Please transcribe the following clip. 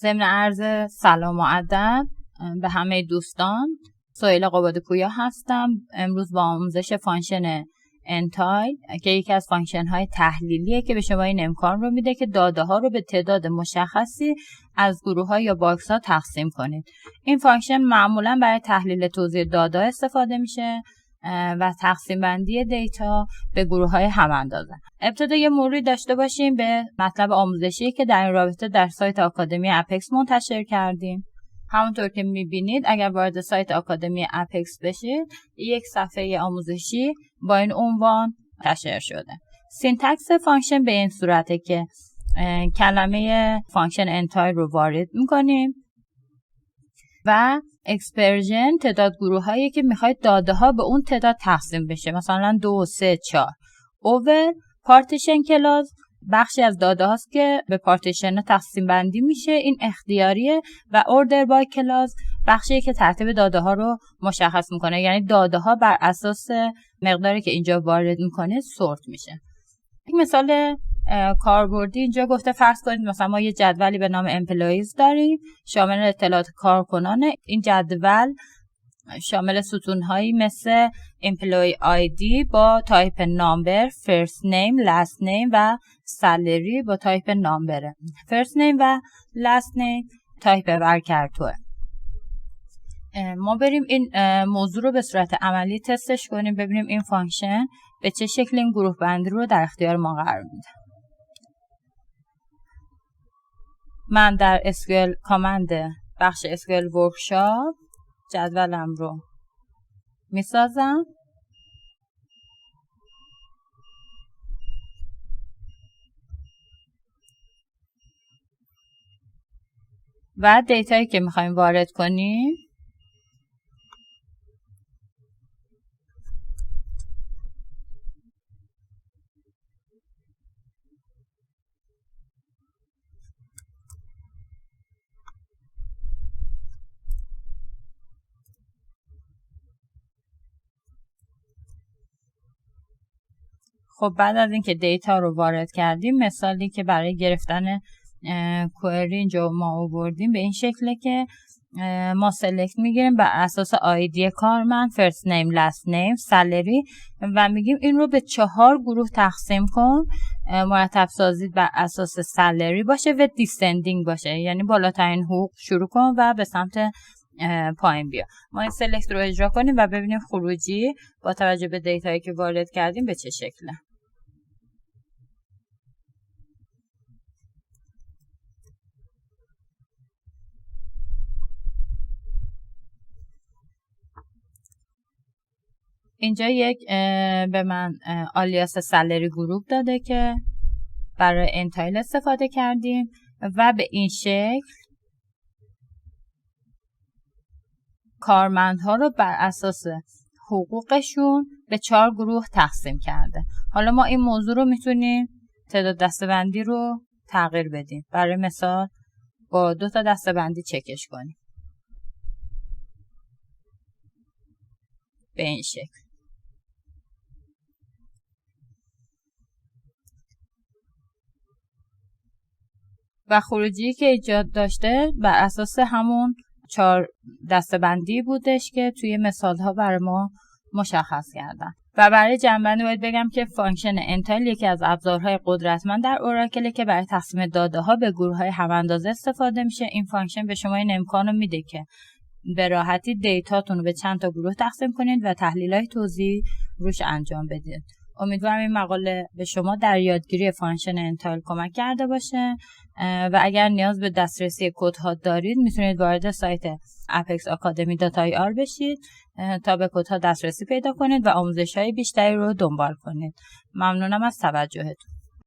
ضمن عرض سلام و ادب به همه دوستان، سهیل قبادپویا هستم. امروز با آموزش فانکشن انتایل که یکی از فانکشن های تحلیلیه که به شما این امکان رو میده که داده ها رو به تعداد مشخصی از گروه ها یا باکس ها تقسیم کنید. این فانکشن معمولا برای تحلیل توزیع داده استفاده میشه و تقسیم بندی دیتا به گروه های هم اندازه. ابتدا یه مروری داشته باشیم به مطلب آموزشی که در این رابطه در سایت آکادمی اپکس منتشر کردیم. همونطور که میبینید اگر وارد سایت آکادمی اپکس بشید، یک صفحه آموزشی با این عنوان منتشر شده. سینتکس فانکشن به این صورته که کلمه فانکشن انتایل رو وارد میکنیم و اکسپرژن تعداد گروه هایی که میخواید داده ها به اون تعداد تقسیم بشه، مثلا 2 3 4. اوور پارتیشن کلاس بخشی از داده هاست که به پارتیشن تقسیم بندی میشه، این اختیاریه. و اوردر بای کلاس بخشیه که ترتیب داده ها رو مشخص میکنه، یعنی داده ها بر اساس مقداری که اینجا وارد میکنه سورت میشه. یک مثال کاربردی اینجا گفته فرض کنید مثلا ما یه جدولی به نام امپلویز داریم شامل اطلاعات کارکنانه. این جدول شامل ستون‌هایی مثل employee ID با تایپ نامبر، first name، last name و salary با تایپ نامبره. first name و last name تایپ ورکرتوه. ما بریم این موضوع رو به صورت عملی تستش کنیم، ببینیم این فانکشن به چه شکل این گروه بندی رو در اختیار ما قرار میده. من در SQL کامند بخش SQL ورکشاپ جدولم رو میسازم و دیتایی که میخوایم وارد کنیم خب بعد از اینکه دیتا رو وارد کردیم، مثالی که برای گرفتن کوئری اینجا ما آوردیم به این شکله که ما سلکت میگیریم بر اساس آیدی کارمند، فرست نیم، لاست نیم، سالری و میگیم این رو به 4 گروه تقسیم کن. مرتب سازی بر اساس سالری باشه و دیسندینگ باشه، یعنی بالاترین حقوق شروع کن و به سمت پایین بیا. ما این سلکت رو اجرا کنیم و ببینیم خروجی با توجه به دیتایی که وارد کردیم به چه شکله. اینجا یک به من آلیاس سالری گروپ داده که برای انتایل استفاده کردیم و به این شکل کارمندها رو بر اساس حقوقشون به 4 گروه تقسیم کرده. حالا ما این موضوع رو میتونیم تعداد دسته‌بندی رو تغییر بدیم. برای مثال با 2 تا دسته‌بندی چکش کنیم به این شکل. و خروجی که ایجاد داشته بر اساس همون 4 دسته‌بندی بودش که توی مثال ها برای ما مشخص کردن. و برای جنبندی باید بگم که فانکشن انتایل یکی از ابزارهای قدرتمند در اوراکل که برای تقسیم داده ها به گروه های هم اندازه استفاده میشه. این فانکشن به شما این امکان رو میده که به راحتی دیتاتون رو به چند تا گروه تقسیم کنید و تحلیل‌های توزیع روش انجام بدید. امیدوارم این مقاله به شما در یادگیری فانکشن انتایل کمک کرده باشه و اگر نیاز به دسترسی کدها دارید میتونید وارد سایت apexacademy.ir بشید تا به کدها دسترسی پیدا کنید و آموزش‌های بیشتری رو دنبال کنید. ممنونم از توجهتون.